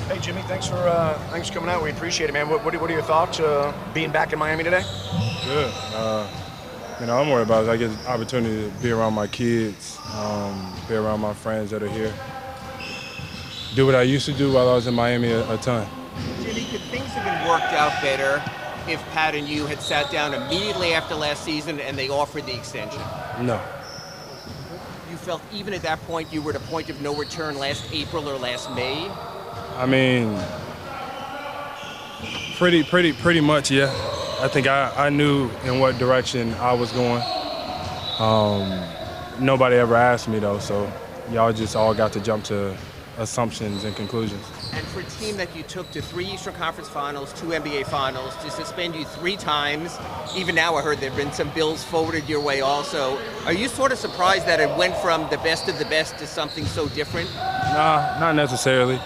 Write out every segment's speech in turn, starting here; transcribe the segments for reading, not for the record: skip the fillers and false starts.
Hey Jimmy, thanks for coming out. We appreciate it, man. What are your thoughts being back in Miami today? Good. I'm worried about is I get the opportunity to be around my kids, be around my friends that are here, do what I used to do while I was in Miami a ton. Jimmy, could things have been worked out better if Pat and you had sat down immediately after last season and they offered the extension? No. You felt even at that point you were at a point of no return last April or last May? I mean, pretty much, yeah. I think I knew in what direction I was going. Nobody ever asked me though, so y'all just all got to jump to assumptions and conclusions. And for a team that you took to 3 Eastern Conference Finals, 2 NBA Finals, to suspend you 3 times, even now I heard there have been some bills forwarded your way also. Are you sort of surprised that it went from the best of the best to something so different? Nah, not necessarily.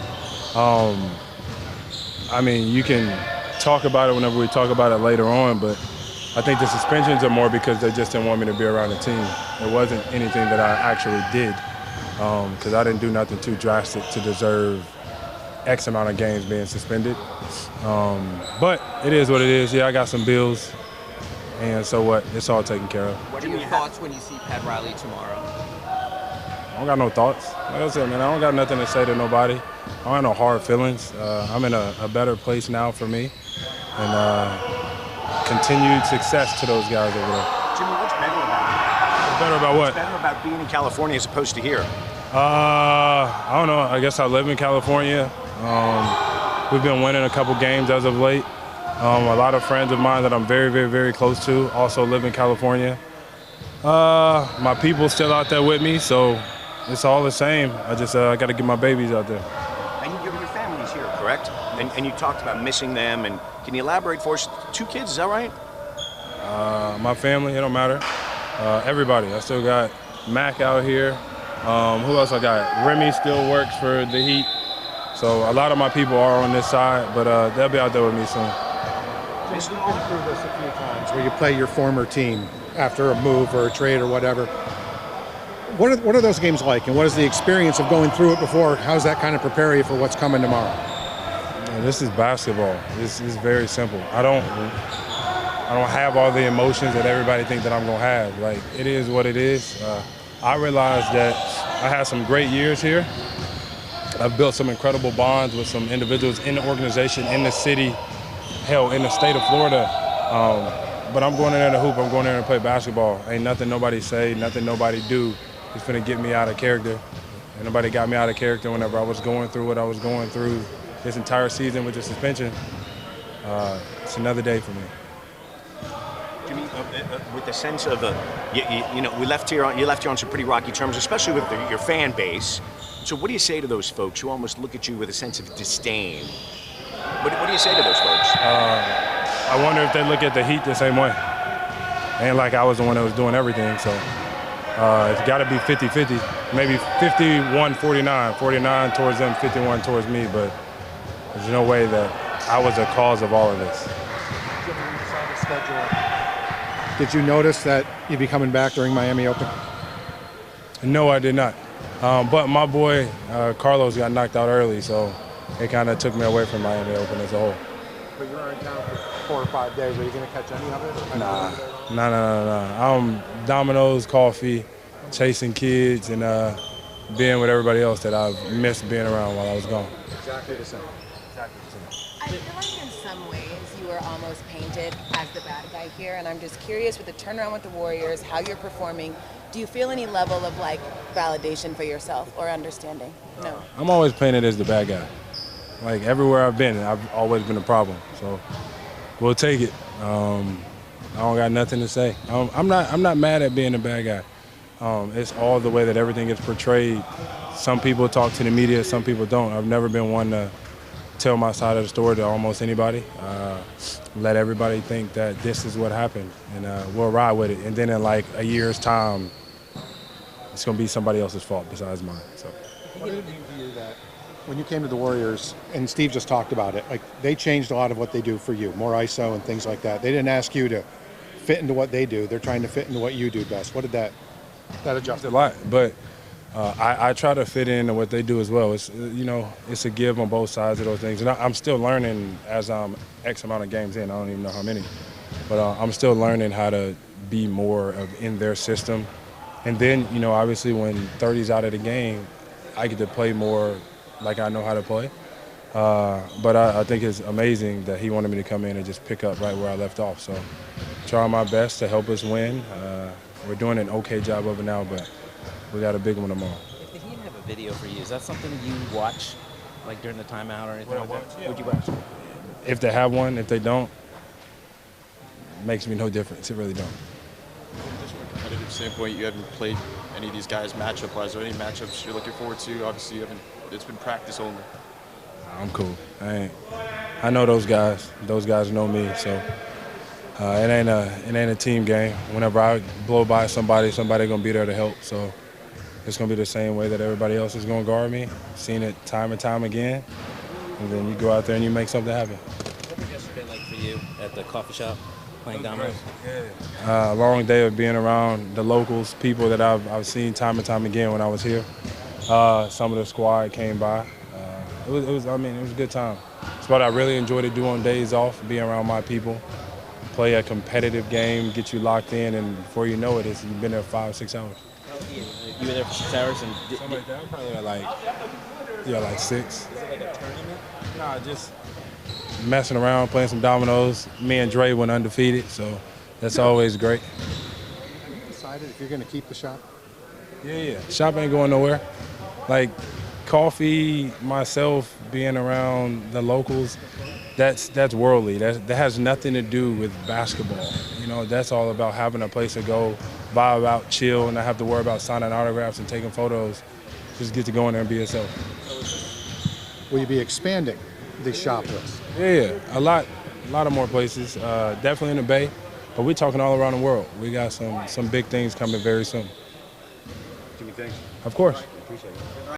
I mean, you can talk about it whenever we talk about it later on, but I think the suspensions are more because they just didn't want me to be around the team. It wasn't anything that I actually did, because I didn't do nothing too drastic to deserve X amount of games being suspended. But it is what it is. Yeah, I got some bills, and so what? It's all taken care of. What are your thoughts when you see Pat Riley tomorrow? I don't got no thoughts. Like I said, man, I don't got nothing to say to nobody. I don't have no hard feelings. I'm in a better place now for me, and continued success to those guys over there. Jimmy, what's better about it? What's better about what? What's better about being in California as opposed to here? I don't know. I guess I live in California. We've been winning a couple games as of late. A lot of friends of mine that I'm very, very, very close to also live in California. My people still out there with me, so it's all the same. I just got to get my babies out there. And your family's here, correct? And you talked about missing them. And can you elaborate for us? 2 kids, is that right? My family, it don't matter. Everybody. I still got Mac out here. Who else I got? Remy still works for the Heat. So a lot of my people are on this side, but they'll be out there with me soon. You've been through this a few times where you play your former team after a move or a trade or whatever. What are those games like, and what is the experience of going through it before? How does that kind of prepare you for what's coming tomorrow? Man, this is basketball. This is very simple. I don't have all the emotions that everybody thinks that I'm gonna have. Like, it is what it is. I realized that I had some great years here. I've built some incredible bonds with some individuals in the organization, in the city, hell, in the state of Florida. But I'm going in there to hoop. I'm going in there to play basketball. Ain't nothing nobody say, nothing nobody do is gonna get me out of character. And nobody got me out of character whenever I was going through what I was going through this entire season with the suspension. It's another day for me. Jimmy, with the sense of you know, you left here on some pretty rocky terms, especially with your fan base. So what do you say to those folks who almost look at you with a sense of disdain? What do you say to those folks? I wonder if they look at the Heat the same way. Ain't like I was the one that was doing everything, so it's got to be 50-50, maybe 51-49, 49 towards them, 51 towards me, but there's no way that I was the cause of all of this. Did you notice that you'd be coming back during Miami Open? No, I did not. But my boy Carlos got knocked out early, so it kind of took me away from Miami Open as a whole. But you were in town for 4 or 5 days. Are you going to catch any of it? Nah. I'm dominoes, coffee, chasing kids, and being with everybody else that I've missed being around while I was gone. Exactly the same. I feel like in some ways you were almost painted as the bad guy here, and I'm just curious with the turnaround with the Warriors, how you're performing. Do you feel any level of like validation for yourself or understanding? No. I'm always painted as the bad guy. Like everywhere I've been, I've always been a problem. So we'll take it. I don't got nothing to say. I'm not mad at being a bad guy. It's all the way that everything is portrayed. Some people talk to the media, some people don't. I've never been one to tell my side of the story to almost anybody. Let everybody think that this is what happened, and we'll ride with it. And then in like a year's time, it's gonna be somebody else's fault besides mine. So. What did it mean to you that when you came to the Warriors, and Steve just talked about it, like they changed a lot of what they do for you, more ISO and things like that. They didn't ask you to fit into what they do. They're trying to fit into what you do best. What did that adjust? A lot, but I try to fit into what they do as well. It's it's a give on both sides of those things, and I'm still learning as I'm X amount of games in. I don't even know how many, but I'm still learning how to be more in their system. And then obviously when 30's out of the game, I get to play more like I know how to play. But I think it's amazing that he wanted me to come in and just pick up right where I left off. So trying my best to help us win. We're doing an okay job of it now, but we got a big one tomorrow. If the Heat have a video for you, is that something you watch, like during the timeout or anything like that? Yeah. Would you watch? If they have one, if they don't, it makes me no difference. It really don't. Just from a competitive standpoint, you haven't played any of these guys matchup-wise. Are there any matchups you're looking forward to? Obviously, you haven't. It's been practice only. I'm cool. I know those guys. Those guys know me. So it ain't a team game. Whenever I blow by somebody gonna be there to help. So it's gonna be the same way that everybody else is gonna guard me. Seen it time and time again. And then you go out there and you make something happen. What was yesterday like for you at the coffee shop playing dominoes? A long day of being around the locals, people that I've seen time and time again when I was here. Some of the squad came by. It was a good time. It's what I really enjoy to do on days off, being around my people, play a competitive game, get you locked in, and before you know it, you've been there 5 or 6 hours. You were there for 6 hours and Something like that. Probably like 6. is it like a tournament? Nah, just messing around, playing some dominoes. Me and Dre went undefeated, so that's always great. Have you decided if you're going to keep the shop? Yeah. Shop ain't going nowhere. Like coffee, myself, being around the locals, that's worldly. That has nothing to do with basketball. That's all about having a place to go, vibe out, chill, and not have to worry about signing autographs and taking photos. Just get to go in there and be yourself. Will you be expanding the shop list? Yeah, a lot of more places. Definitely in the Bay, but we're talking all around the world. We got some big things coming very soon. Jimmy, thanks. Of course. Appreciate it.